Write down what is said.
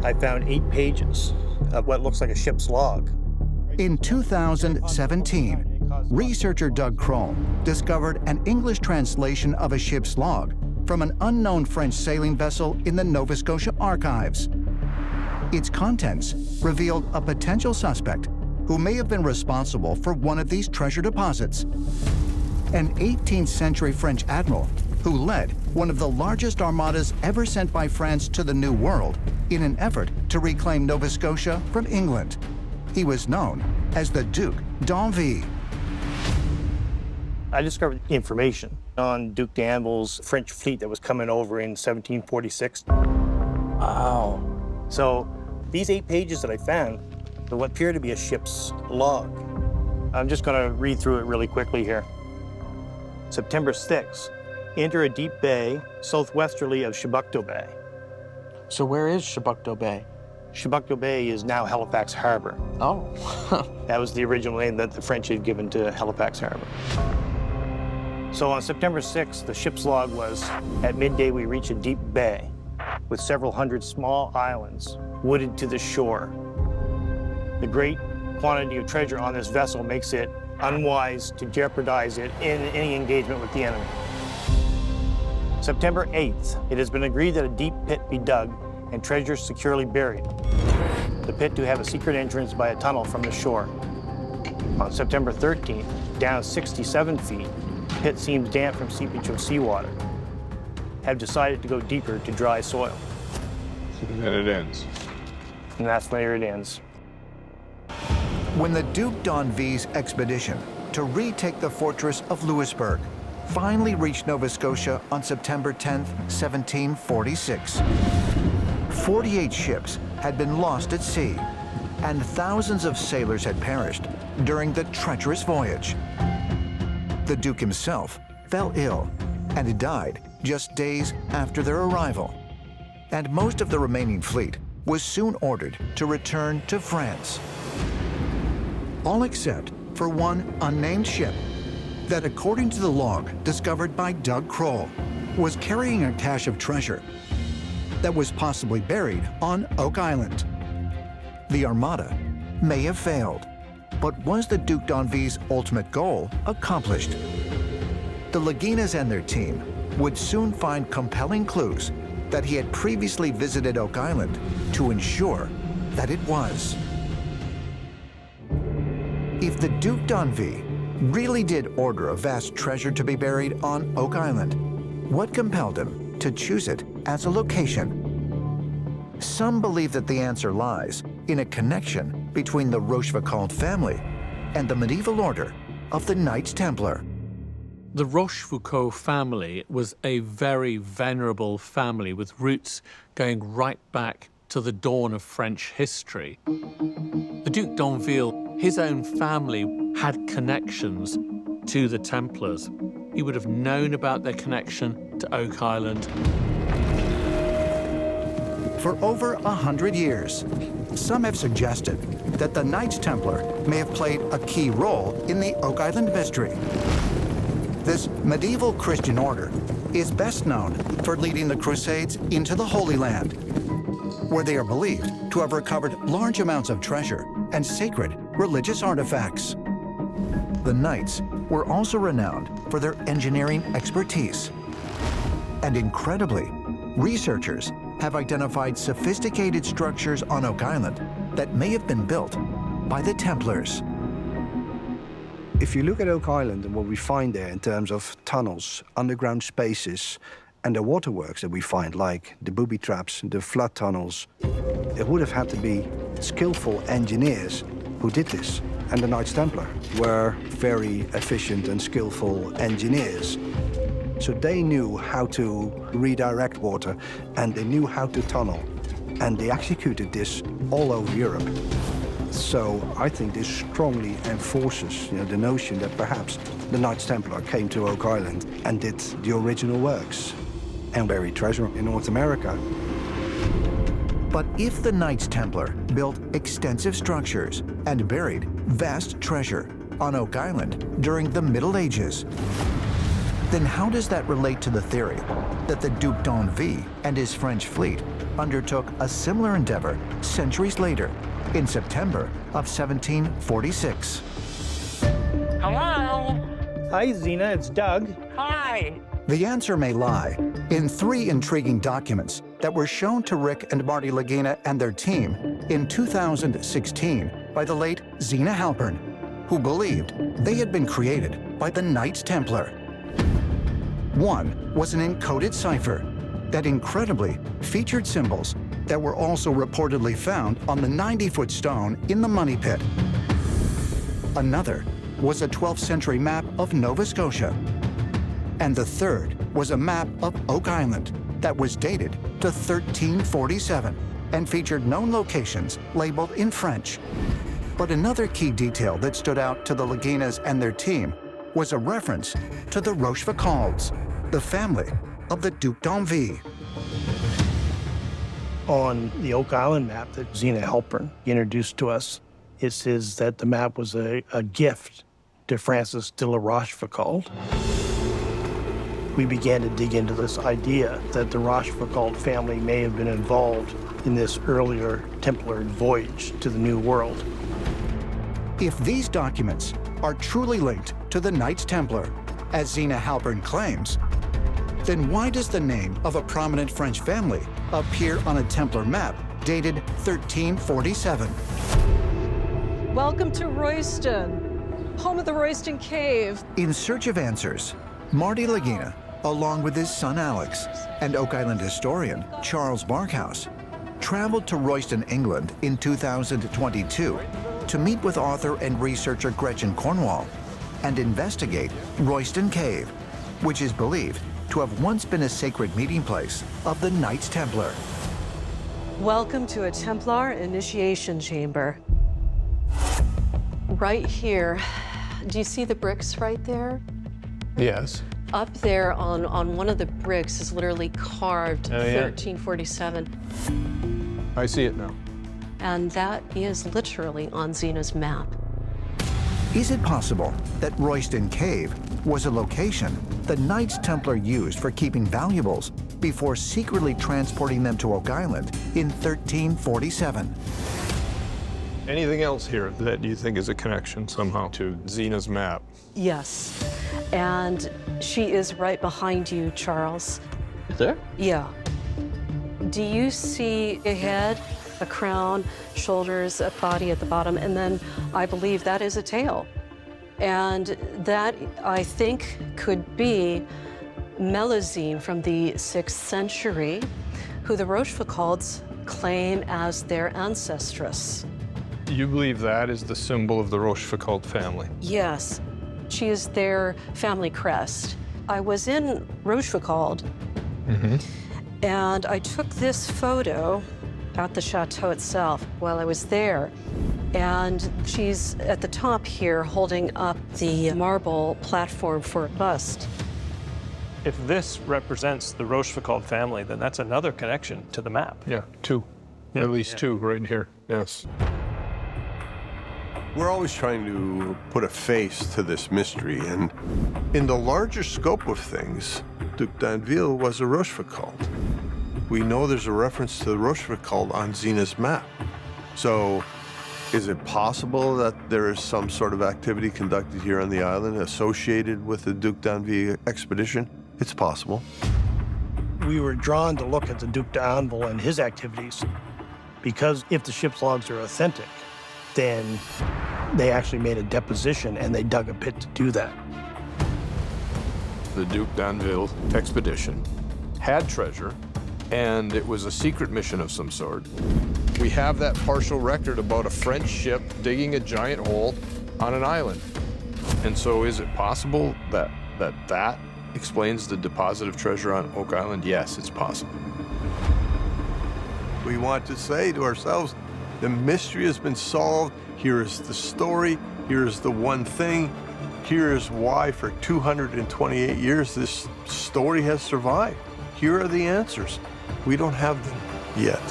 I found 8 pages of what looks like a ship's log. In 2017, researcher Doug Kroll discovered an English translation of a ship's log from an unknown French sailing vessel in the Nova Scotia archives. Its contents revealed a potential suspect who may have been responsible for one of these treasure deposits. An 18th century French admiral who led one of the largest armadas ever sent by France to the New World in an effort to reclaim Nova Scotia from England. He was known as the Duc D'Anville. I discovered information on Duc D'Anville's French fleet that was coming over in 1746. Wow. So these 8 pages that I found are what appear to be a ship's log. I'm just going to read through it really quickly here. September 6, enter a deep bay southwesterly of Chebucto Bay. So where is Chebucto Bay? Chebucto Bay is now Halifax Harbor. Oh. That was the original name that the French had given to Halifax Harbor. So on September 6th, the ship's log was, at midday we reach a deep bay with several hundred small islands wooded to the shore. The great quantity of treasure on this vessel makes it unwise to jeopardize it in any engagement with the enemy. September 8th, it has been agreed that a deep pit be dug and treasure securely buried. The pit to have a secret entrance by a tunnel from the shore. On September 13th, down 67 feet, pit seems damp from seepage of seawater. Have decided to go deeper to dry soil. And then it ends. And that's where it ends. When the Duc D'Anville's expedition to retake the fortress of Louisbourg finally reached Nova Scotia on September 10, 1746, 48 ships had been lost at sea, and thousands of sailors had perished during the treacherous voyage. The Duke himself fell ill and died just days after their arrival, and most of the remaining fleet was soon ordered to return to France. All except for one unnamed ship that, according to the log discovered by Doug Kroll, was carrying a cache of treasure that was possibly buried on Oak Island. The Armada may have failed, but was the Duc D'Anville's ultimate goal accomplished? The Laginas and their team would soon find compelling clues that he had previously visited Oak Island to ensure that it was. If the Duc D'Anville really did order a vast treasure to be buried on Oak Island, what compelled him to choose it as a location? Some believe that the answer lies in a connection between the Rochefoucauld family and the medieval order of the Knights Templar. The Rochefoucauld family was a very venerable family with roots going right back to the dawn of French history. The Duc D'Anville, his own family had connections to the Templars. He would have known about their connection to Oak Island. For over 100 years, some have suggested that the Knights Templar may have played a key role in the Oak Island mystery. This medieval Christian order is best known for leading the Crusades into the Holy Land, where they are believed to have recovered large amounts of treasure and sacred religious artifacts. The Knights were also renowned for their engineering expertise. And incredibly, researchers have identified sophisticated structures on Oak Island that may have been built by the Templars. If you look at Oak Island and what we find there in terms of tunnels, underground spaces, and the waterworks that we find, like the booby traps, the flood tunnels, it would have had to be skillful engineers who did this. And the Knights Templar were very efficient and skillful engineers. So they knew how to redirect water, and they knew how to tunnel. And they executed this all over Europe. So I think this strongly enforces, the notion that perhaps the Knights Templar came to Oak Island and did the original works and buried treasure in North America. But if the Knights Templar built extensive structures and buried vast treasure on Oak Island during the Middle Ages, then how does that relate to the theory that the Duc D'Anville and his French fleet undertook a similar endeavor centuries later, in September of 1746. Hello? Hi, Xena, it's Doug. Hi. The answer may lie in 3 intriguing documents that were shown to Rick and Marty Lagina and their team in 2016 by the late Xena Halpern, who believed they had been created by the Knights Templar. One was an encoded cipher that incredibly featured symbols that were also reportedly found on the 90-foot stone in the Money Pit. Another was a 12th century map of Nova Scotia. And the third was a map of Oak Island that was dated to 1347 and featured known locations labeled in French. But another key detail that stood out to the Laginas and their team was a reference to the Rochefoucalds, the family of the Duc D'Anville. On the Oak Island map that Xena Halpern introduced to us, it says that the map was a gift to Francis de la Rochefoucauld. We began to dig into this idea that the Rochefoucauld family may have been involved in this earlier Templar voyage to the New World. If these documents are truly linked to the Knights Templar, as Xena Halpern claims, then why does the name of a prominent French family appear on a Templar map dated 1347? Welcome to Royston, home of the Royston Cave. In search of answers, Marty Lagina, along with his son Alex and Oak Island historian Charles Barkhouse, traveled to Royston, England in 2022 to meet with author and researcher Gretchen Cornwall and investigate Royston Cave, which is believed to have once been a sacred meeting place of the Knights Templar. Welcome to a Templar initiation chamber. Right here, do you see the bricks right there? Yes. Up there on one of the bricks is literally carved 1347. I see it now. And that is literally on Xena's map. Is it possible that Royston Cave was a location the Knights Templar used for keeping valuables before secretly transporting them to Oak Island in 1347? Anything else here that you think is a connection somehow to Xena's map? Yes, and she is right behind you, Charles. There? Yeah. Do you see a head, a crown, shoulders, a body at the bottom, and then I believe that is a tail. And that, I think, could be Melusine from the 6th century, who the Rochefoucaulds claim as their ancestress. You believe that is the symbol of the Rochefoucauld family? Yes, she is their family crest. I was in Rochefoucauld, and I took this photo at the chateau itself while I was there. And she's at the top here holding up the marble platform for a bust. If this represents the Rochefoucauld family, then that's another connection to the map. Yeah, 2. Yeah. At least 2 right here. Yes. We're always trying to put a face to this mystery, and in the larger scope of things, Duc D'Anville was a Rochefoucauld. We know there's a reference to the Rochefoucauld on Xena's map. So, is it possible that there is some sort of activity conducted here on the island associated with the Duc D'Anville expedition? It's possible. We were drawn to look at the Duc D'Anville and his activities because if the ship's logs are authentic, then they actually made a deposition and they dug a pit to do that. The Duc D'Anville expedition had treasure, and it was a secret mission of some sort. We have that partial record about a French ship digging a giant hole on an island. And so is it possible that explains the deposit of treasure on Oak Island? Yes, it's possible. We want to say to ourselves, the mystery has been solved. Here is the story. Here is the one thing. Here is why for 228 years this story has survived. Here are the answers. We don't have them yet.